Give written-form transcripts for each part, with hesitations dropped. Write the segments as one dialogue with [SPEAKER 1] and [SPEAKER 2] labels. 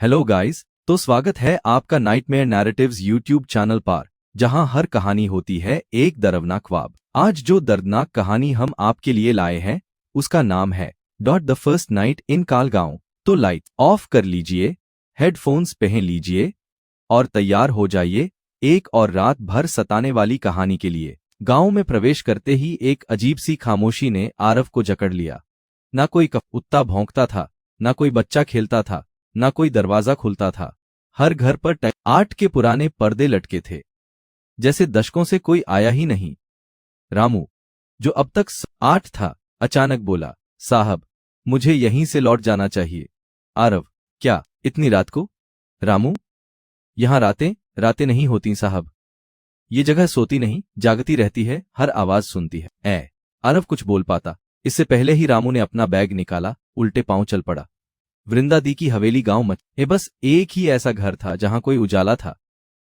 [SPEAKER 1] Hello guys, तो स्वागत है आपका नाइटमेयर नैरेटिव्स यूट्यूब चैनल पर, जहां हर कहानी होती है एक दर्दनाक ख्वाब। आज जो दर्दनाक कहानी हम आपके लिए लाए हैं उसका नाम है द फर्स्ट नाइट इन कालगांव। तो लाइट ऑफ कर लीजिए, हेडफोन्स पहन लीजिए और तैयार हो जाइए एक और रात भर सताने वाली कहानी के लिए। गांव में प्रवेश करते ही एक अजीब सी खामोशी ने आरव को जकड़ लिया। ना कोई कुत्ता भौंकता था, ना कोई बच्चा खेलता था, ना कोई दरवाजा खुलता था। हर घर पर आर्ट के पुराने पर्दे लटके थे, जैसे दशकों से कोई आया ही नहीं। रामू, जो अब तक 8 था, अचानक बोला, साहब, मुझे यहीं से लौट जाना चाहिए। आरव, क्या इतनी रात को? रामू, यहां रातें नहीं होती साहब। ये जगह सोती नहीं, जागती रहती है, हर आवाज सुनती है। आरव कुछ बोल पाता, इससे पहले ही रामू ने अपना बैग निकाला, उल्टे पांव चल पड़ा। वृंदा दी की हवेली गांव में बस एक ही ऐसा घर था जहां कोई उजाला था।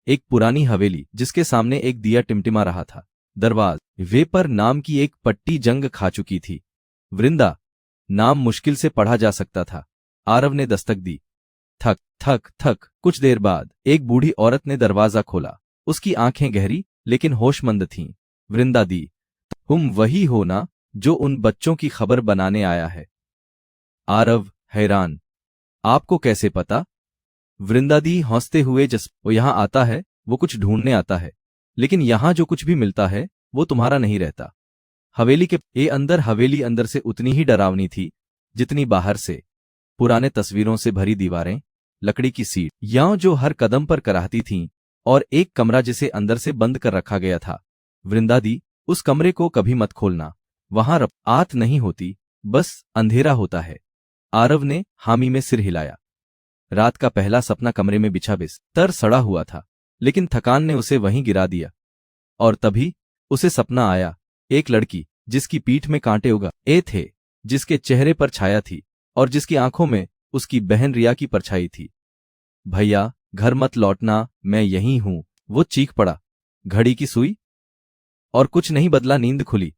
[SPEAKER 1] एक पुरानी हवेली जिसके सामने एक दिया टिमटिमा रहा था। दरवाजे पर नाम की एक पट्टी जंग खा चुकी थी। वृंदा नाम मुश्किल से पढ़ा जा सकता था। आरव ने दस्तक दी। थक थक थक। कुछ देर बाद एक बूढ़ी औरत ने दरवाजा खोला। उसकी आंखें गहरी लेकिन होशमंद थीं। वृंदा दी, तुम वही हो ना जो उन बच्चों की खबर बनाने आया है? आरव हैरान, आपको कैसे पता? वृंदा दी हंसते हुए, वो यहां आता है वो कुछ ढूंढने आता है, लेकिन यहां जो कुछ भी मिलता है वो तुम्हारा नहीं रहता। हवेली अंदर से उतनी ही डरावनी थी जितनी बाहर से। पुराने तस्वीरों से भरी दीवारें, लकड़ी की सीट यहाँ जो हर कदम पर कराहती थीं, और एक कमरा जिसे अंदर से बंद कर रखा गया था। वृंदा दी, उस कमरे को कभी मत खोलना, वहां रात नहीं होती, बस अंधेरा होता है। आरव ने हामी में सिर हिलाया। रात का पहला सपना कमरे में बिछा बिस्तर सड़ा हुआ था, लेकिन थकान ने उसे वहीं गिरा दिया। और तभी उसे सपना आया, एक लड़की जिसकी पीठ में कांटे उगा थे, जिसके चेहरे पर छाया थी और जिसकी आंखों में उसकी बहन रिया की परछाई थी। भैया, घर मत लौटना, मैं यहीं हूं, वो चीख पड़ा। घड़ी की सुई और कुछ नहीं बदला। नींद खुली,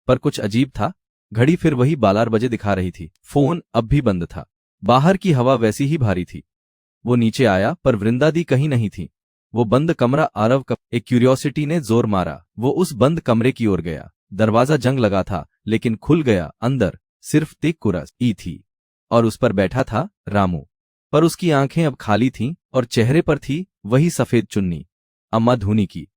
[SPEAKER 1] पर कुछ अजीब था। घड़ी फिर वही 12 बजे दिखा रही थी। फोन अब भी बंद था। बाहर की हवा वैसी ही भारी थी। वो नीचे आया, पर वृंदा दी कहीं नहीं थी। वो बंद कमरा। आरव का एक क्यूरियोसिटी ने जोर मारा। वो उस बंद कमरे की ओर गया। दरवाजा जंग लगा था, लेकिन खुल गया। अंदर सिर्फ एक कुर्सी थी और उस पर बैठा था रामू। पर उसकी आंखें अब खाली थीं और चेहरे पर थी वही सफेद चुन्नी, अम्मा धूनी की।